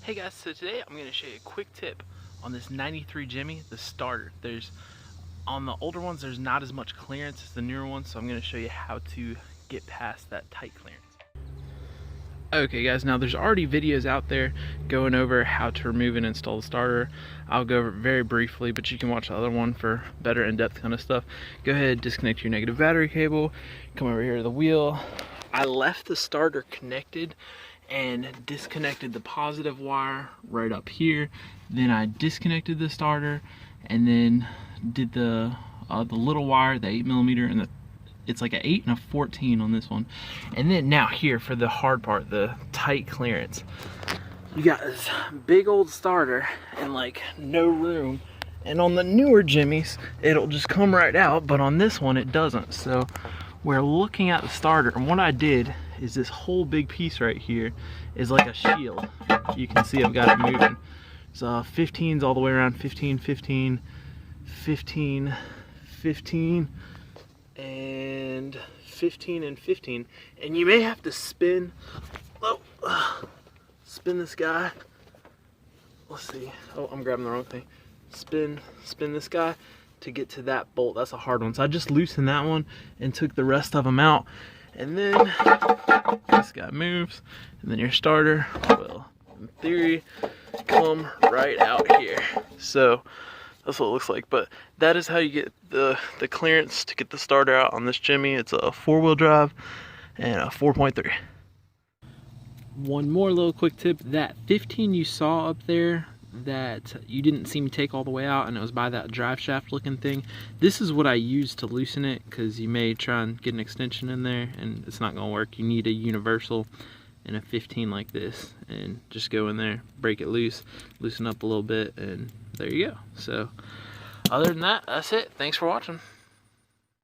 Hey guys, so today I'm going to show you a quick tip on this 93 Jimmy, the starter. On the older ones, there's not as much clearance as the newer ones, so I'm going to show you how to get past that tight clearance. Okay guys, now there's already videos out there going over how to remove and install the starter. I'll go over it very briefly, but you can watch the other one for better in-depth kind of stuff. Go ahead, disconnect your negative battery cable, come over here to the wheel. I left the starter connected and disconnected the positive wire right up here. Then I disconnected the starter and then did the little wire, the 8mm, and it's like an 8 and a 14 on this one. And then now here for the hard part, the tight clearance. You got this big old starter and like no room. And on the newer Jimmys, it'll just come right out, but on this one it doesn't. So we're looking at the starter, and what I did is this whole big piece right here is like a shield. You can see I've got it moving. So 15s all the way around, 15, 15, 15, 15, and 15 and 15. And you may have to spin this guy. Let's see. Oh, I'm grabbing the wrong thing. Spin this guy to get to that bolt. That's a hard one. So I just loosened that one and took the rest of them out. And then this guy moves, and then your starter will, in theory, come right out here. So that's what it looks like. But that is how you get the clearance to get the starter out on this Jimmy. It's a 4-wheel drive and a 4.3. One more little quick tip. That 15 you saw up there that you didn't see me take all the way out, and it was by that drive shaft looking thing, this is what I used to loosen it, because you may try and get an extension in there and it's not going to work. You need a universal and a 15 like this, and just go in there, break it loose, loosen up a little bit, and there you go. So other than that, that's it. Thanks for watching.